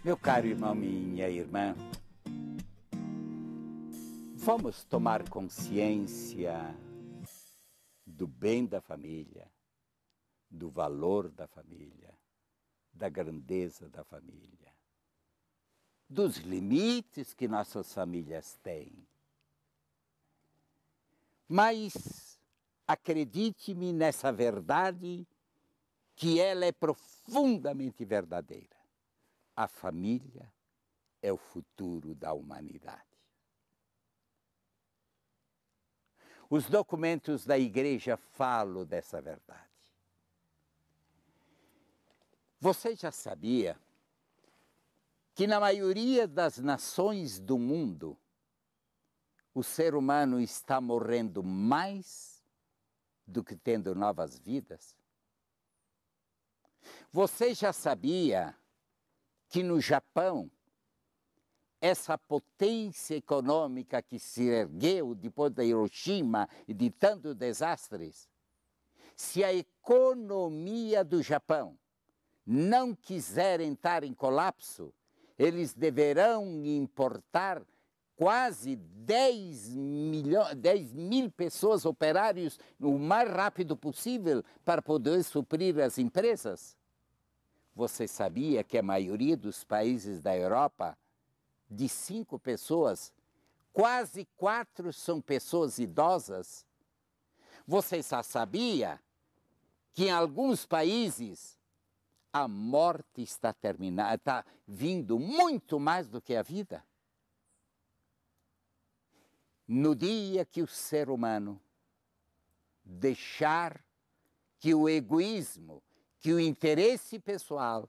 Meu caro irmão, minha irmã, vamos tomar consciência do bem da família, do valor da família, da grandeza da família, dos limites que nossas famílias têm. Mas acredite-me nessa verdade, que ela é profundamente verdadeira. A família é o futuro da humanidade. Os documentos da igreja falam dessa verdade. Você já sabia que na maioria das nações do mundo, o ser humano está morrendo mais do que tendo novas vidas? Você já sabia que no Japão, essa potência econômica que se ergueu depois da Hiroshima e de tantos desastres, se a economia do Japão não quiser entrar em colapso, eles deverão importar quase 10 mil pessoas, operários, o mais rápido possível para poder suprir as empresas? Você sabia que a maioria dos países da Europa, de 5 pessoas, quase 4 são pessoas idosas? Você já sabia que em alguns países a morte está terminando, está vindo muito mais do que a vida? No dia que o ser humano deixar que o egoísmo, que o interesse pessoal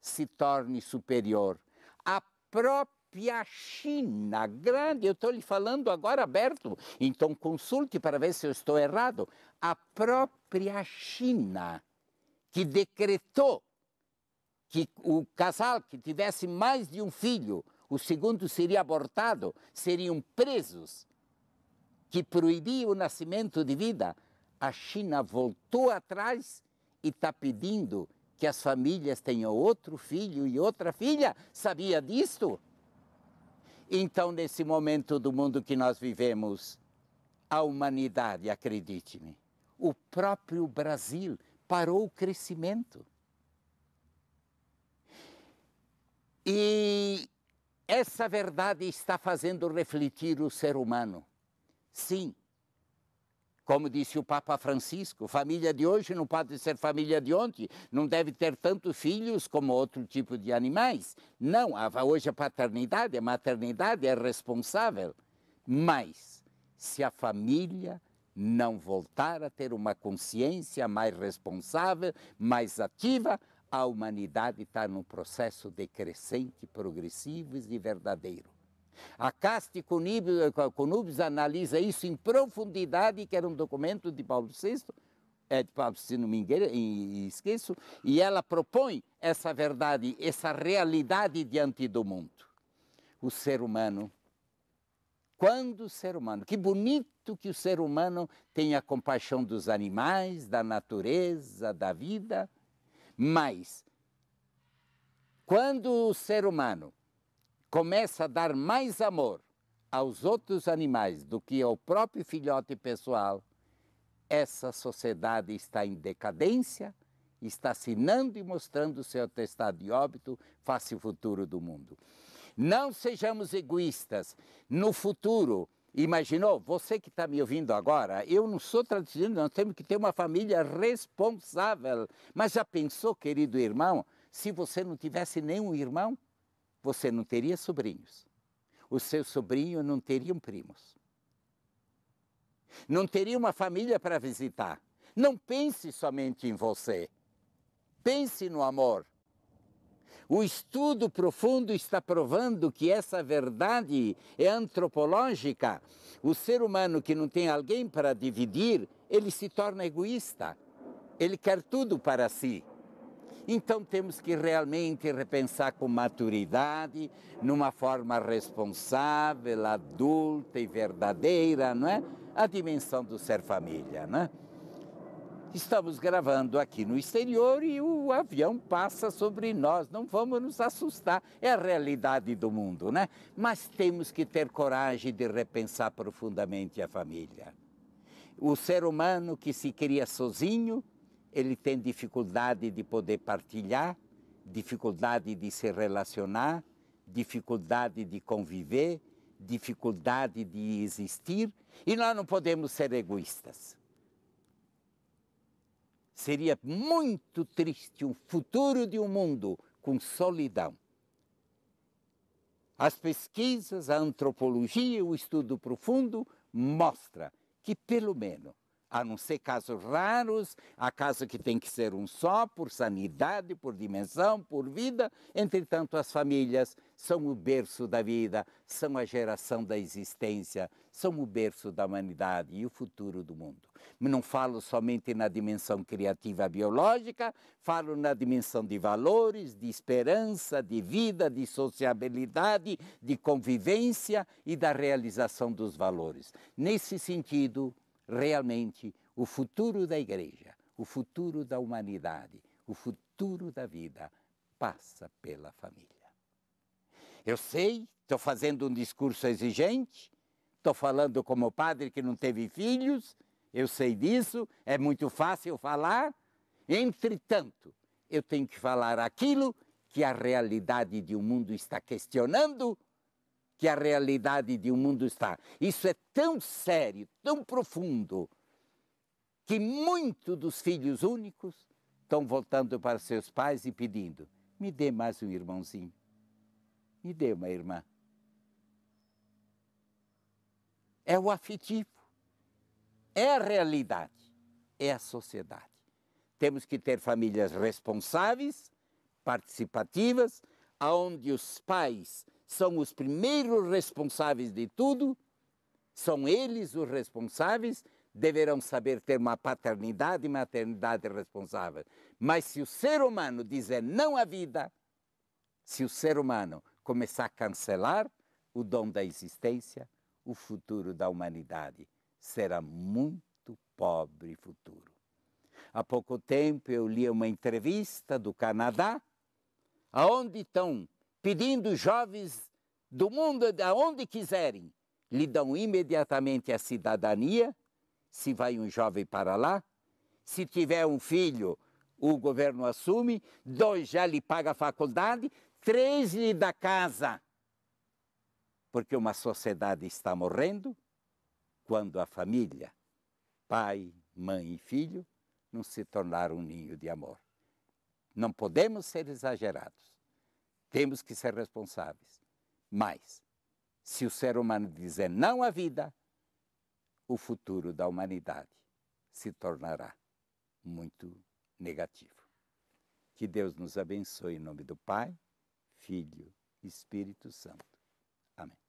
se torne superior, a própria China grande, eu estou lhe falando agora aberto, então consulte para ver se eu estou errado, a própria China que decretou que o casal que tivesse mais de um filho, o segundo seria abortado, seriam presos, que proibia o nascimento de vida, a China voltou atrás e está pedindo que as famílias tenham outro filho e outra filha. Sabia disto? Então, nesse momento do mundo que nós vivemos, a humanidade, acredite-me, o próprio Brasil parou o crescimento. E essa verdade está fazendo refletir o ser humano. Sim, como disse o Papa Francisco, família de hoje não pode ser família de ontem, não deve ter tantos filhos como outro tipo de animais. Não, hoje a paternidade, a maternidade é responsável. Mas, se a família não voltar a ter uma consciência mais responsável, mais ativa, a humanidade está num processo decrescente, progressivo e verdadeiro. A Casti Conubis analisa isso em profundidade, que era um documento de Paulo VI, de Paulo, se não me esqueço, e ela propõe essa verdade, essa realidade diante do mundo. O ser humano, quando o ser humano, que bonito que o ser humano tenha compaixão dos animais, da natureza, da vida, mas quando o ser humano começa a dar mais amor aos outros animais do que ao próprio filhote pessoal, essa sociedade está em decadência, está assinando e mostrando seu atestado de óbito face ao futuro do mundo. Não sejamos egoístas. No futuro, imaginou, você que está me ouvindo agora, eu não sou tradicionalista, nós temos que ter uma família responsável. Mas já pensou, querido irmão, se você não tivesse nenhum irmão, você não teria sobrinhos. Os seus sobrinhos não teriam primos. Não teria uma família para visitar. Não pense somente em você. Pense no amor. O estudo profundo está provando que essa verdade é antropológica. O ser humano que não tem alguém para dividir, ele se torna egoísta. Ele quer tudo para si. Então temos que realmente repensar com maturidade, numa forma responsável, adulta e verdadeira, não é? A dimensão do ser família, não é? Estamos gravando aqui no exterior e o avião passa sobre nós, não vamos nos assustar, é a realidade do mundo, né? Mas temos que ter coragem de repensar profundamente a família. O ser humano que se cria sozinho, ele tem dificuldade de poder partilhar, dificuldade de se relacionar, dificuldade de conviver, dificuldade de existir, e nós não podemos ser egoístas. Seria muito triste um futuro de um mundo com solidão. As pesquisas, a antropologia, o estudo profundo mostra que, pelo menos, a não ser casos raros, há casos que tem que ser um só, por sanidade, por dimensão, por vida. Entretanto, as famílias são o berço da vida, são a geração da existência, são o berço da humanidade e o futuro do mundo. Não falo somente na dimensão criativa biológica, falo na dimensão de valores, de esperança, de vida, de sociabilidade, de convivência e da realização dos valores. Nesse sentido, realmente, o futuro da igreja, o futuro da humanidade, o futuro da vida passa pela família. Eu sei, estou fazendo um discurso exigente, estou falando como padre que não teve filhos, eu sei disso, é muito fácil falar. Entretanto, eu tenho que falar aquilo que a realidade de um mundo está questionando, que a realidade de um mundo está. Isso é tão sério, tão profundo, que muitos dos filhos únicos estão voltando para seus pais e pedindo: me dê mais um irmãozinho, me dê uma irmã. É o afetivo, é a realidade, é a sociedade. Temos que ter famílias responsáveis, participativas, onde os pais são os primeiros responsáveis de tudo, são eles os responsáveis, deverão saber ter uma paternidade e maternidade responsável. Mas se o ser humano dizer não à vida, se o ser humano começar a cancelar o dom da existência, o futuro da humanidade será muito pobre futuro. Há pouco tempo eu li uma entrevista do Canadá, onde estão pedindo jovens do mundo, aonde quiserem, lhe dão imediatamente a cidadania, se vai um jovem para lá. Se tiver um filho, o governo assume, 2 já lhe paga a faculdade, 3 lhe dá casa. Porque uma sociedade está morrendo quando a família, pai, mãe e filho, não se tornaram um ninho de amor. Não podemos ser exagerados. Temos que ser responsáveis. Mas, se o ser humano dizer não à vida, o futuro da humanidade se tornará muito negativo. Que Deus nos abençoe em nome do Pai, Filho e Espírito Santo. Amém.